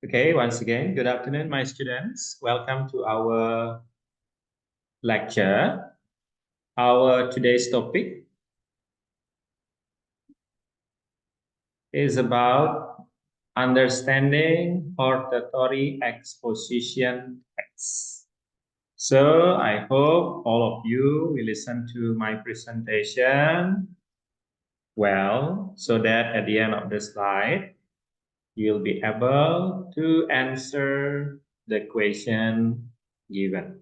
Okay, once again, good afternoon, my students. Welcome to our lecture. Our today's topic is about understanding hortatory exposition text. So I hope all of you will listen to my presentation well, so that at the end of the slide, you'll be able to answer the question given.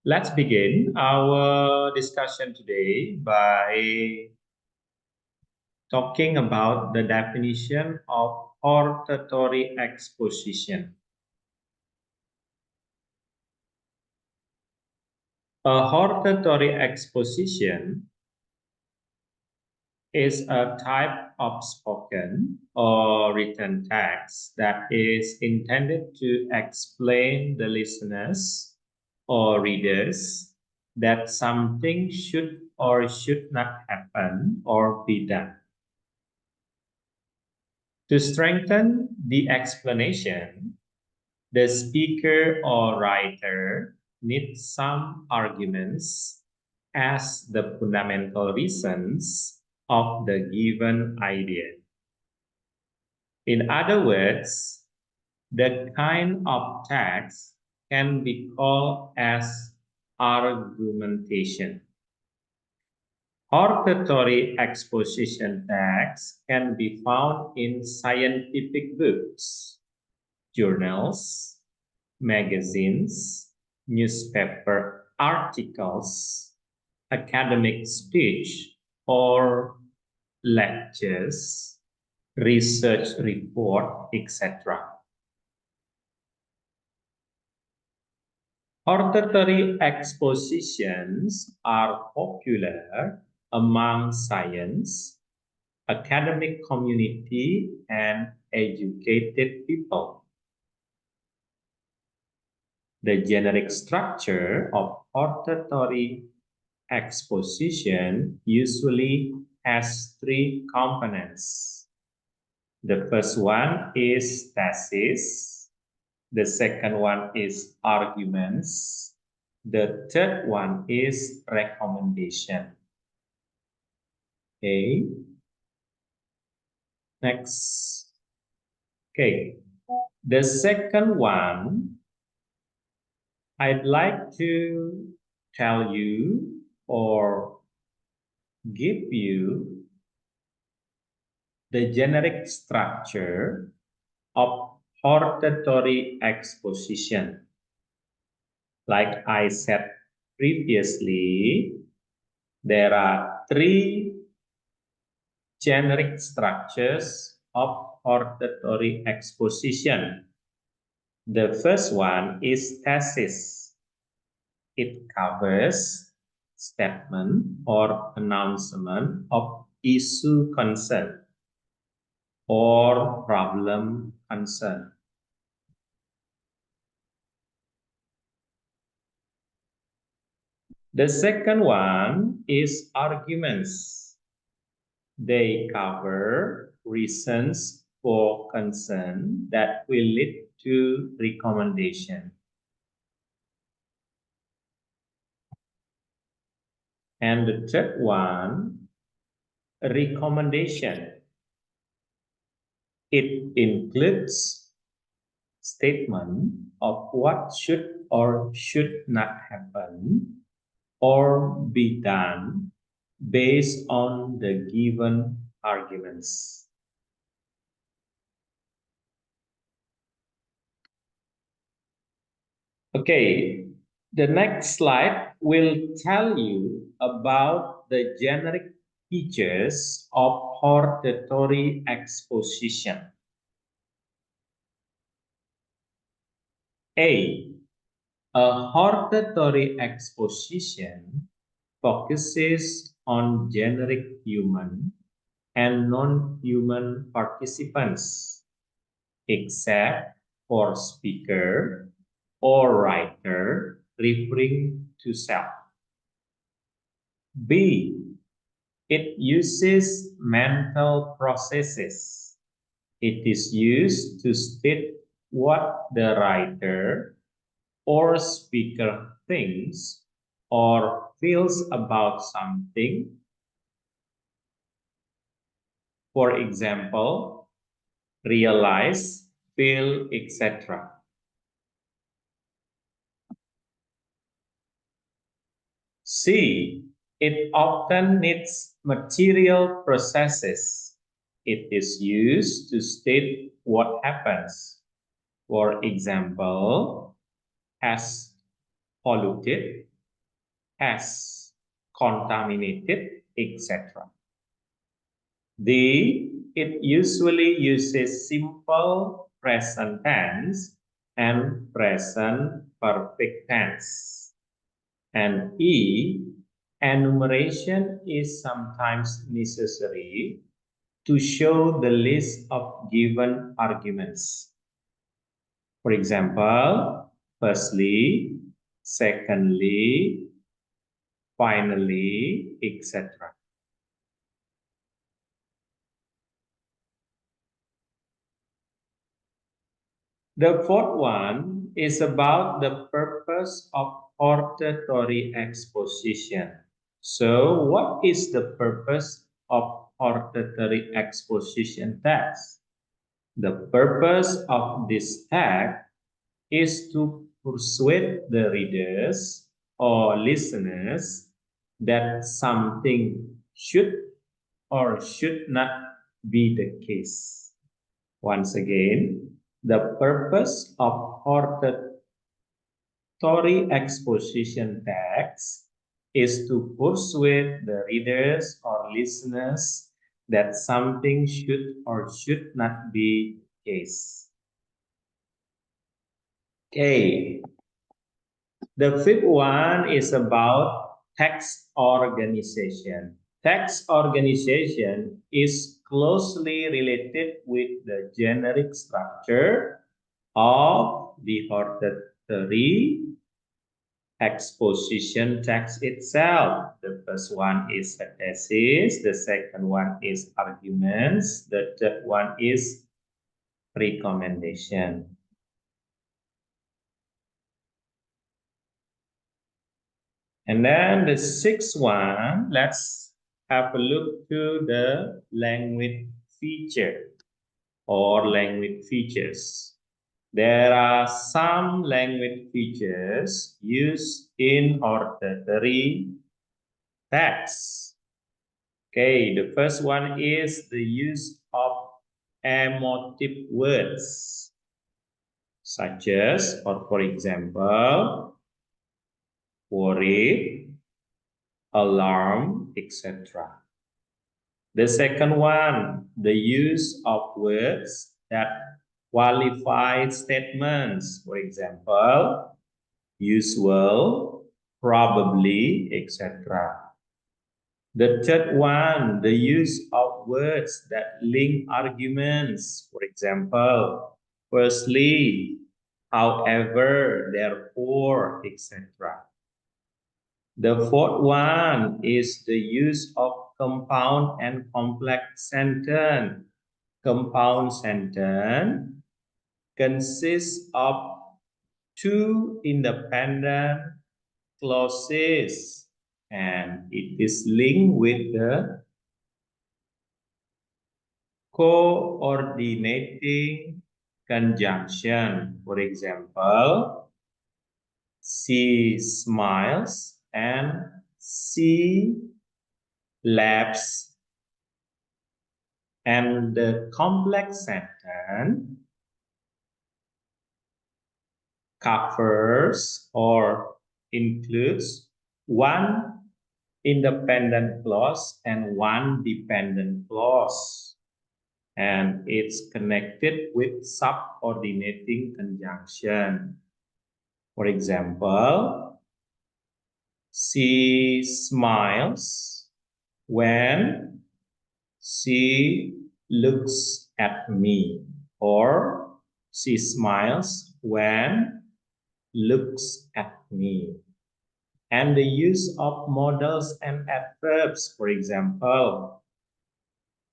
Let's begin our discussion today by talking about the definition of hortatory exposition. A hortatory exposition is a type of spoken or written text that is intended to explain the listeners or readers that something should or should not happen or be done. To strengthen the explanation, the speaker or writer needs some arguments as the fundamental reasons of the given idea. In other words, the kind of text can be called as argumentation. Hortatory exposition texts can be found in scientific books, journals, magazines, newspaper articles, academic speech or lectures, research report, etc. Hortatory expositions are popular among science, academic community, and educated people. The generic structure of hortatory exposition usually has three components. The first one is thesis. The second one is arguments. The third one is recommendation. Okay. Next. Okay. The second one, I'd like to tell you or give you the generic structure of hortatory exposition. Like I said previously, there are three generic structures of hortatory exposition. The first one is thesis. It covers statement or announcement of issue concern or problem concern. The second one is arguments. They cover reasons for concern that will lead to recommendation. And the third one, recommendation. It includes statement of what should or should not happen or be done based on the given arguments. Okay, the next slide will tell you about the generic features of hortatory exposition. A. A hortatory exposition focuses on generic human and non-human participants, except for speaker or writer referring to self. B. It uses mental processes. It is used to state what the writer or speaker thinks or feels about something. For example, realize, feel, etc. C. It often needs material processes. It is used to state what happens. For example, has polluted, has contaminated, etc. It usually uses simple present tense and present perfect tense. And enumeration is sometimes necessary to show the list of given arguments. For example, firstly, secondly, finally, etc. The fourth one is about the purpose of hortatory exposition. So, what is the purpose of hortatory exposition text? The purpose of this text is to persuade the readers or listeners that something should or should not be the case. Once again, the purpose of hortatory exposition text is to persuade the readers or listeners that something should or should not be the case. Okay, the fifth one is about text organization. Text organization is closely related with the generic structure of the hortatory exposition text itself. The first one is a thesis, the second one is arguments, the third one is recommendation. And then the sixth one, let's have a look to the language feature or language features. There are some language features used in hortatory text. Okay, the first one is the use of emotive words, such as, or for example, worried, alarm, etc. The second one, the use of words that qualify statements, for example, usual, probably, etc. The third one, the use of words that link arguments, for example, firstly, however, therefore, etc. The fourth one is the use of compound and complex sentence. Compound sentence consists of two independent clauses and it is linked with the coordinating conjunction. For example, she smiles and she laughs. And the complex sentence covers or includes one independent clause and one dependent clause. And it's connected with subordinating conjunction. For example, she smiles when she looks at me, or she smiles when looks at me. and the use of modals and adverbs, for example,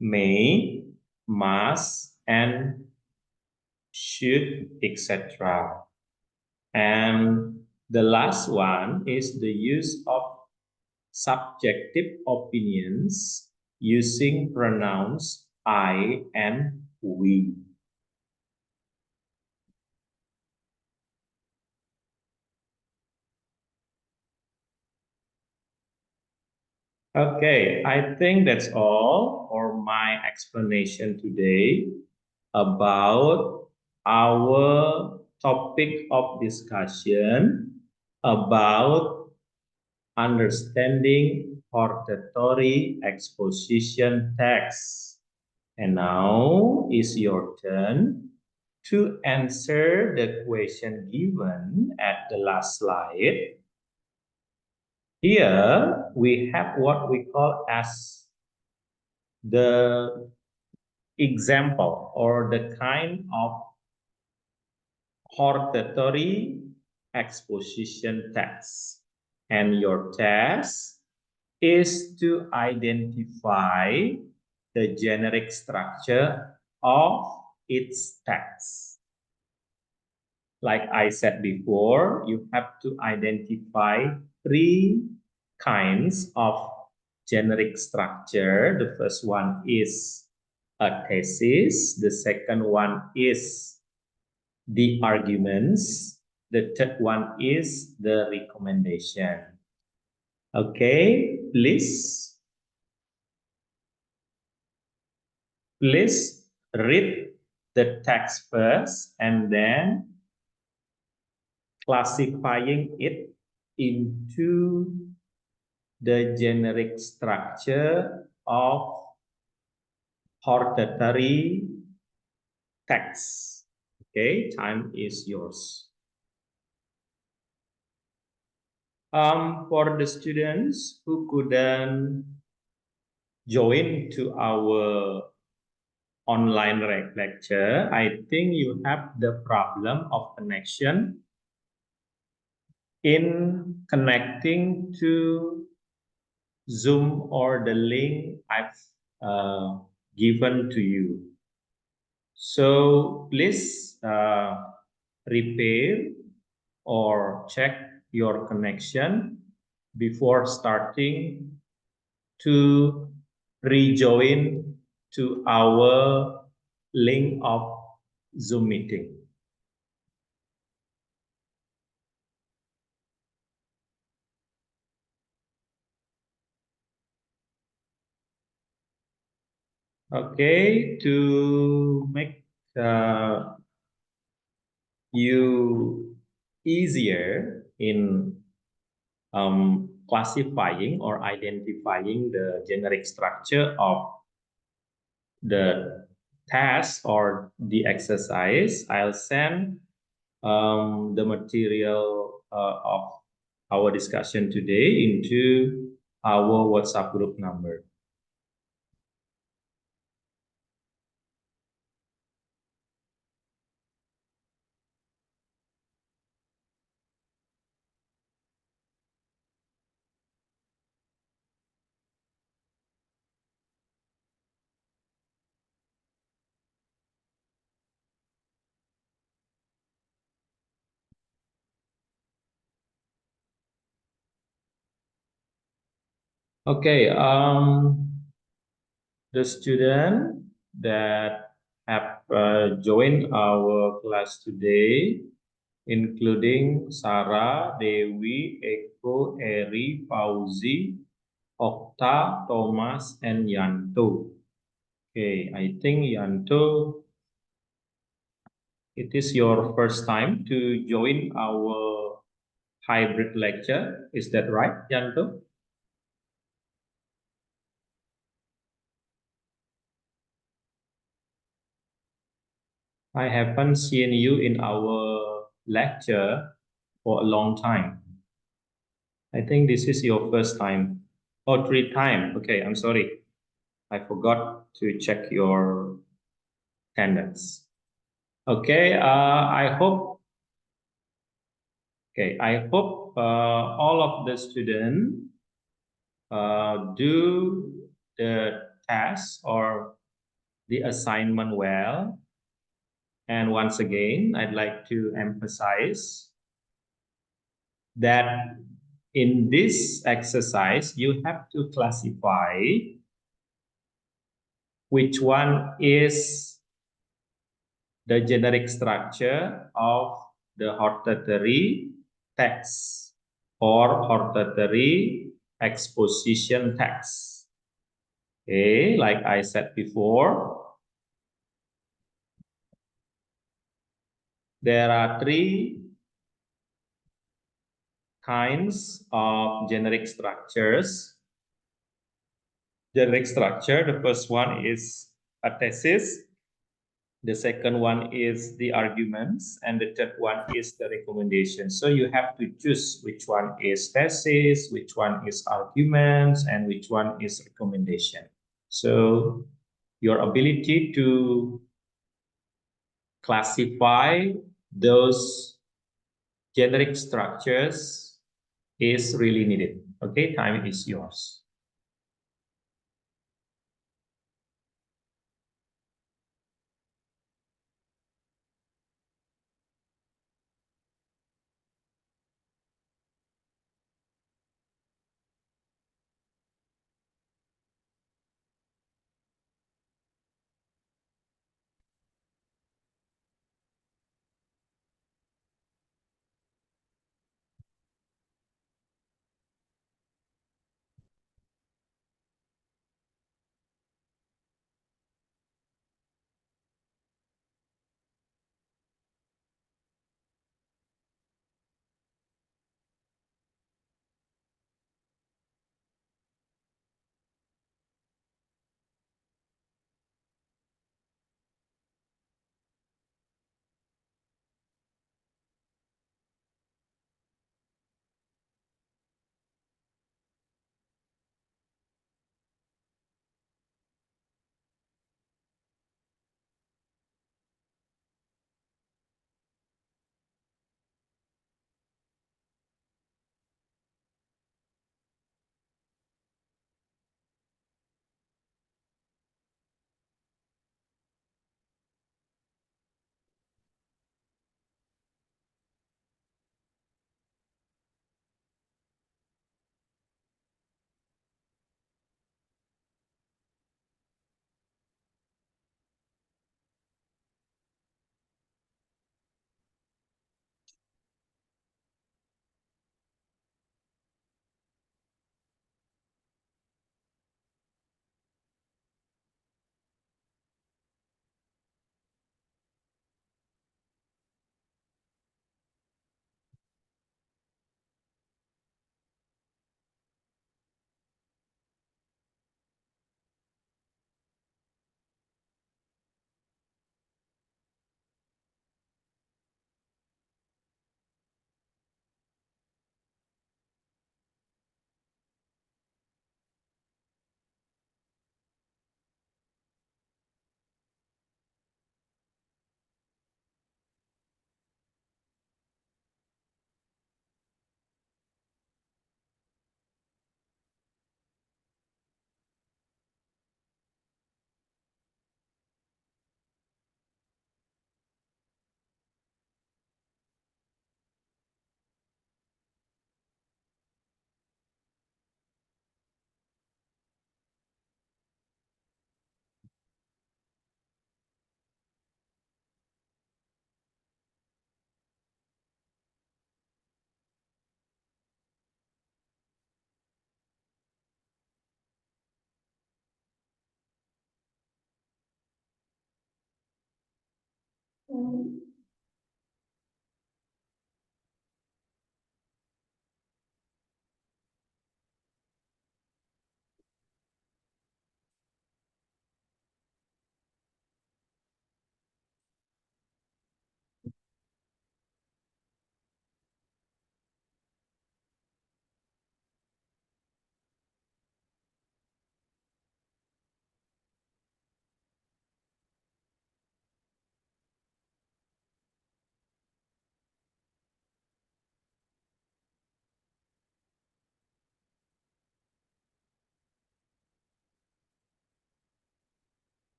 may, must, and should, etc. And the last one is the use of subjective opinions using pronouns I and we. Okay, I think that's all for my explanation today about our topic of discussion about understanding hortatory exposition text. And now is your turn to answer the question given at the last slide. Here we have what we call as the example or the kind of hortatory exposition text. And your task is to identify the generic structure of its text. Like I said before, you have to identify three kinds of generic structure. The first one is a thesis. The second one is the arguments. The third one is the recommendation. Okay, please read the text first and then classifying it into the generic structure of hortatory text. Okay, time is yours. For the students who couldn't join to our online lecture, I think you have the problem of connection in connecting to Zoom or the link I've given to you. So please repair or check your connection before starting to rejoin to our link of Zoom meeting. Okay, to make you easier in classifying or identifying the generic structure of the task or the exercise, I'll send the material of our discussion today into our WhatsApp group number. Okay, the student that have joined our class today, including Sarah, Dewi, Eko, Eri, Fauzi, Okta, Thomas, and Yanto. Okay, I think Yanto, it is your first time to join our hybrid lecture. Is that right, Yanto? I haven't seen you in our lecture for a long time. I think this is your first time. Oh, three time. Okay, I'm sorry. I forgot to check your attendance. Okay, I hope Okay, I hope all of the students do the task or the assignment well. And once again, I'd like to emphasize that in this exercise, you have to classify which one is the generic structure of the hortatory text or hortatory exposition text. Okay, like I said before, there are three kinds of generic structures. Generic structure, the first one is a thesis, the second one is the arguments, and the third one is the recommendation. So you have to choose which one is thesis, which one is arguments, and which one is recommendation. So your ability to classify those generic structures is really needed. Okay, time is yours.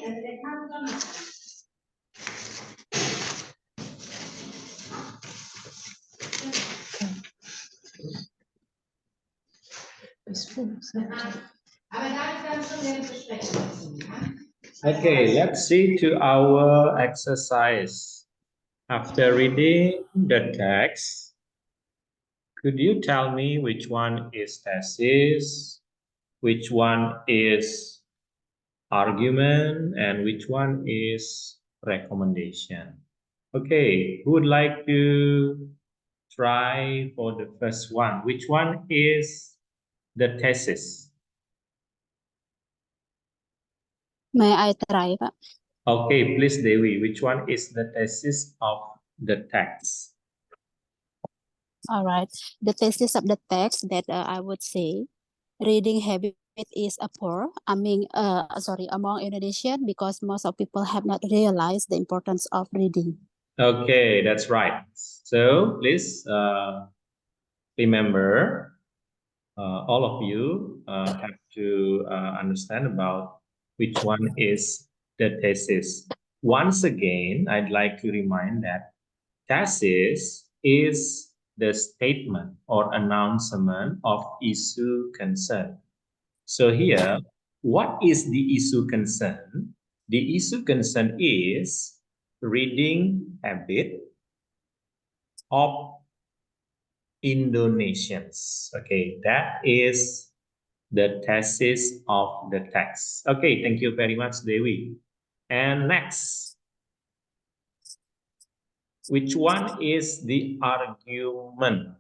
Okay, let's see to our exercise. After reading the text, could you tell me which one is thesis, which one is argument, and which one is recommendation? Okay, who would like to try for the first one? Which one is the thesis? May I try, Pak? Okay, please, Dewi. Which one is the thesis of the text? All right. The thesis of the text that I would say, reading habit is a poor. Among Indonesian because most of people have not realized the importance of reading. Okay, that's right. So please remember, all of you have to understand about which one is the thesis. Once again, I'd like to remind that thesis is the statement or announcement of issue concern. So here, what is the issue concern? The issue concern is reading habit of Indonesians. Okay, that is the thesis of the text. Okay, thank you very much, Dewi. And next, which one is the argument?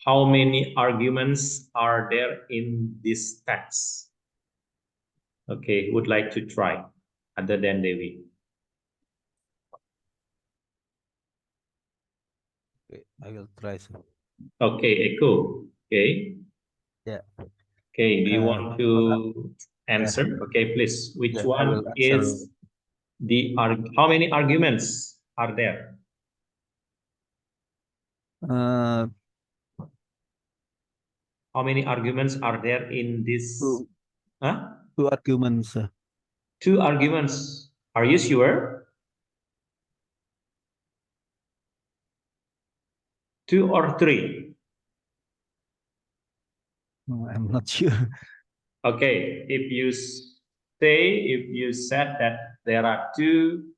How many arguments are there in this text? Okay, would like to try other than Dewi? Okay, I will try. So. Okay, Eko. Okay. Yeah. Okay, do you want to answer? Yeah. Okay, please. Which Yeah, one is the how many arguments are there? How many arguments are there in this? Two arguments. Two arguments. Are you sure? Two or three? No, I'm not sure. Okay, if you said that there are two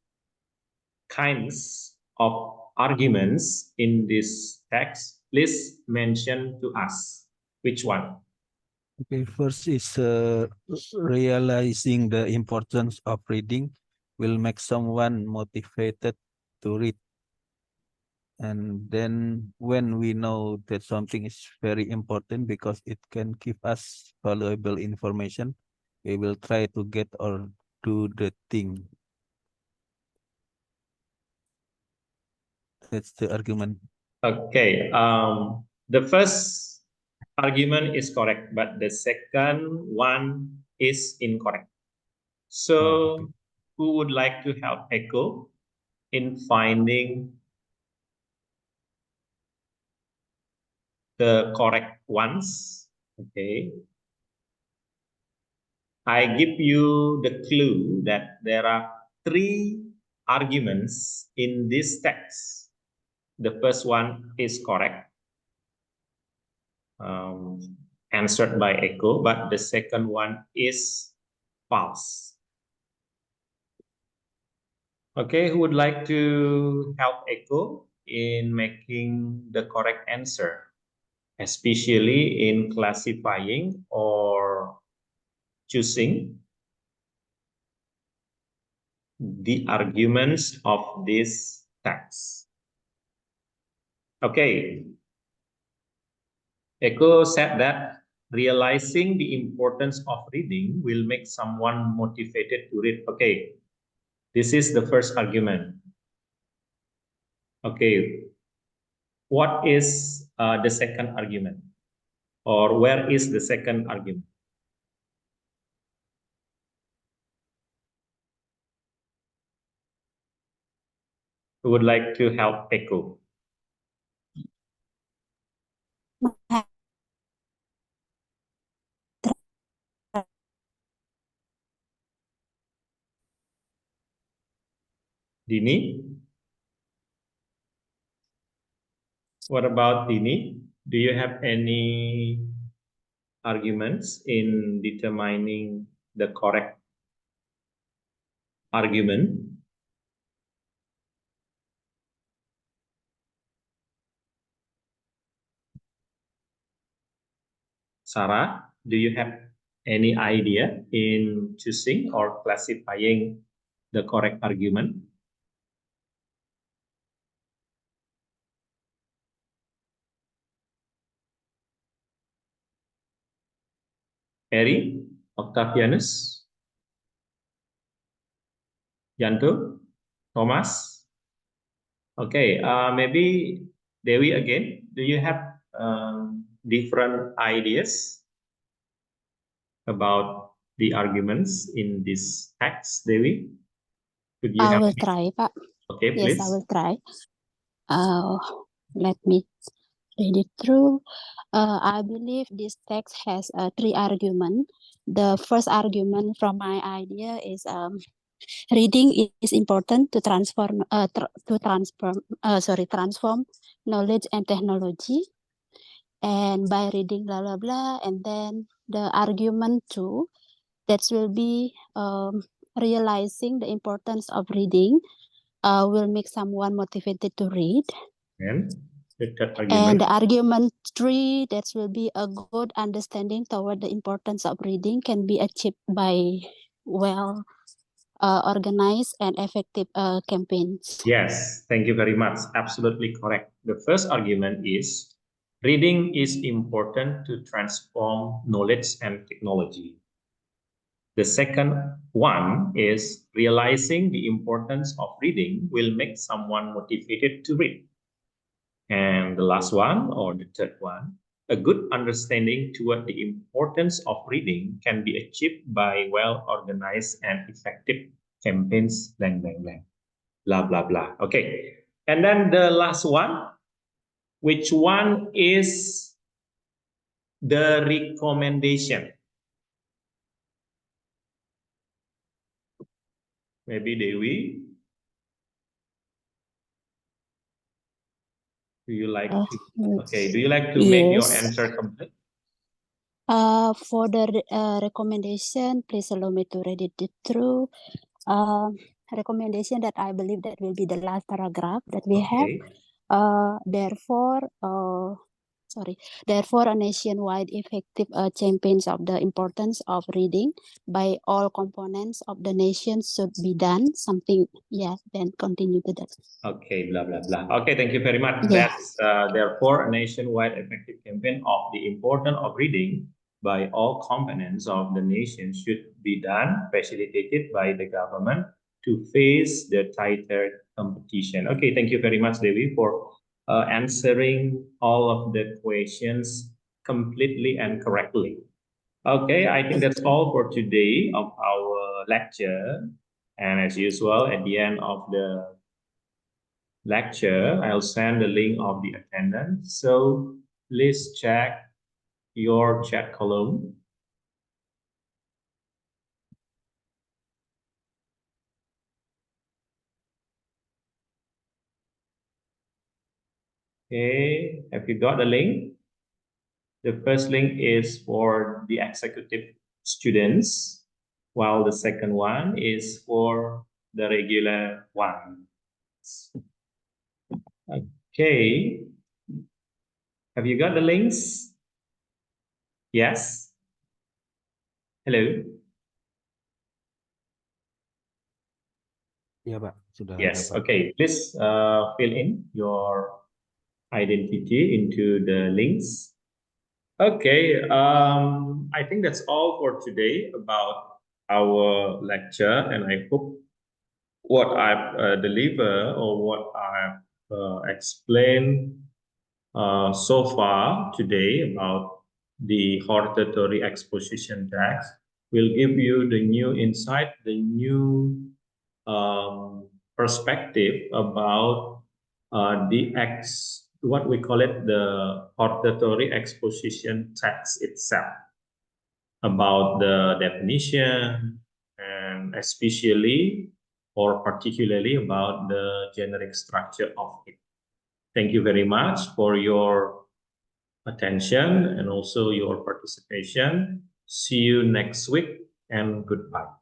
kinds of arguments in this text, please mention to us which one. Okay, first is realizing the importance of reading will make someone motivated to read. And then when we know that something is very important because it can give us valuable information, we will try to get or do the thing. That's the argument. Okay, the first argument is correct, but the second one is incorrect. So, okay. Who would like to help Echo in finding the correct ones? Okay. I give you the clue that there are three arguments in this text. The first one is correct, answered by Echo, but the second one is false. Okay, who would like to help Echo in making the correct answer, especially in classifying or choosing the arguments of this text? Okay, Echo said that realizing the importance of reading will make someone motivated to read. Okay, this is the first argument. Okay, what is the second argument? Or where is the second argument? Who would like to help Echo? Dini? What about Dini? Do you have any arguments in determining the correct argument? Sarah, do you have any idea in choosing or classifying the correct argument? Eri, Octavianus, Yanto, Thomas? Okay, maybe Dewi again. Do you have different ideas about the arguments in this text, Dewi? Could you I help will me? try, Pak. Okay, Yes, I please. will try. Let me read it through. I believe this text has three arguments. The first argument from my idea is reading is important to transform transform knowledge and technology. And by reading blah blah blah, and then the argument two, that will be realizing the importance of reading will make someone motivated to read. And the third And argument. the argument three, that will be a good understanding toward the importance of reading can be achieved by well organized and effective campaigns. Yes, thank you very much. Absolutely correct. The first argument is reading is important to transform knowledge and technology. The second one is realizing the importance of reading will make someone motivated to read. And the last one, or the third one, a good understanding toward the importance of reading can be achieved by well-organized and effective campaigns, blank, blank, blank, blah, blah, blah. Okay. And then the last one, which one is the recommendation? Maybe Dewi, do you like to, okay, do you like to make your Yes. answer complete? For the recommendation, please allow me to read it through. Recommendation that I believe that will be the last paragraph that we have. Therefore, a nationwide effective campaigns of the importance of reading by all components of the nation should be done. Something, yeah, then continue to that. Okay, blah, blah, blah. Okay, thank you very much. Yeah. That's therefore a nationwide effective campaign of the importance of reading by all components of the nation should be done, facilitated by the government to face the tighter competition. Okay, thank you very much, Devi, for answering all of the questions completely and correctly. Okay, I think that's all for today of our lecture. And as usual, at the end of the lecture, I'll send the link of the attendance. So please check your chat column. Okay, have you got the link? The first link is for the executive students, while the second one is for the regular one. Okay, have you got the links? Yes. Hello. Ya, Pak. Sudah Yes. ada, Pak. Okay. Please fill in your identity into the links. Okay. I think that's all for today about our lecture, and I hope what I've delivered or what I've explained so far today about the hortatory exposition text will give you the new insight, the new perspective about what we call it, the hortatory exposition text itself, about the definition, and especially or particularly about the generic structure of it. Thank you very much for your attention and also your participation. See you next week and goodbye.